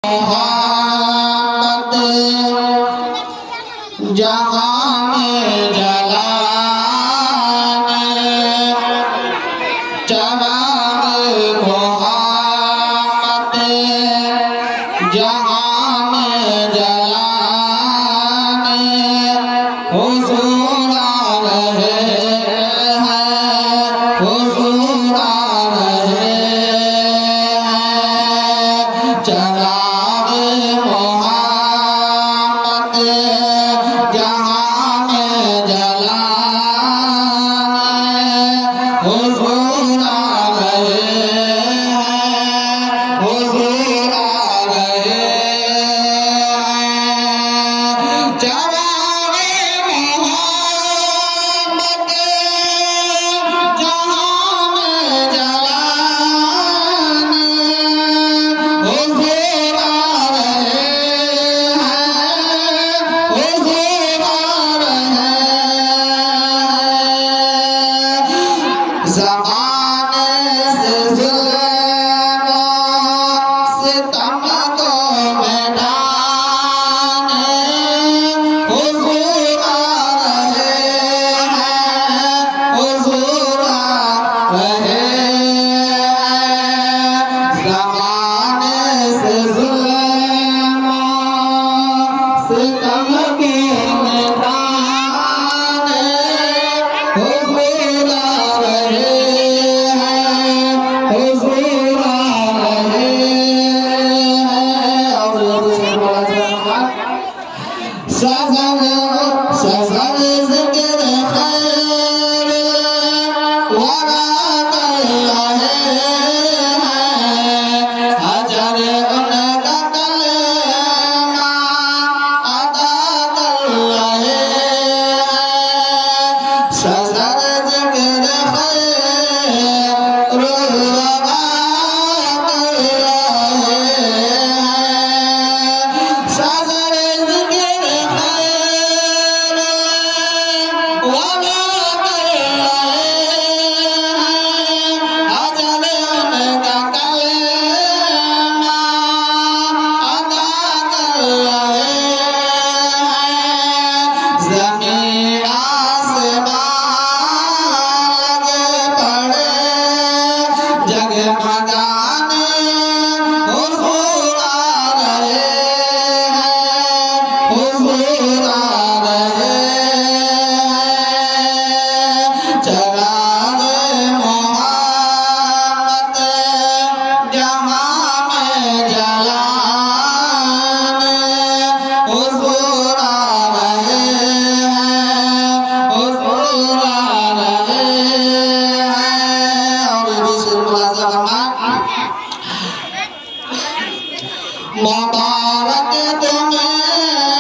मोहम्मद जहां में जलाने चराग मोहम्मद जहां में जलाने हुजूर आ रहे हैं, हुजूर आ रहे हैं। चराग मोहम्मद जहां में जलाने हुजूर आ रहे हैं, हुजूर आ रहे हैं। चराग मोहम्मद जहां में जलाने हुजूर आ रहे हैं, हुजूर आ रहे हैं। ज़माने से ज़ुल्म सितम को मिटाने हुजूर आ रहे हैं, हुजूर आ रहे हैं। ज़माने से ज़ुल्म सितम को मिटाने हुजूर आ रहे हैं, हुजूर आ रहे हैं। और सज़र सज़र ज़िक्र खैर वरा कर रहे हैं। हजर उनका कलमा अदा कर रहे हैं। सज़र ज़िक्र खैर वरा कर रहे हैं। सज़र ज़िक्र खैर वरा कर रहे हैं। हजर उनका कलमा अदा कर रहे हैं। ज़मीन आसमान लगे पड़े जगमगाने हुजूर आ रहे हैं, हुजूर आ रहे हैं। चराग मोहम्मद जहां में जलाने हुजूर आ रहे हैं, हुजूर आ रहे हैं। और मुबारक तुम्हें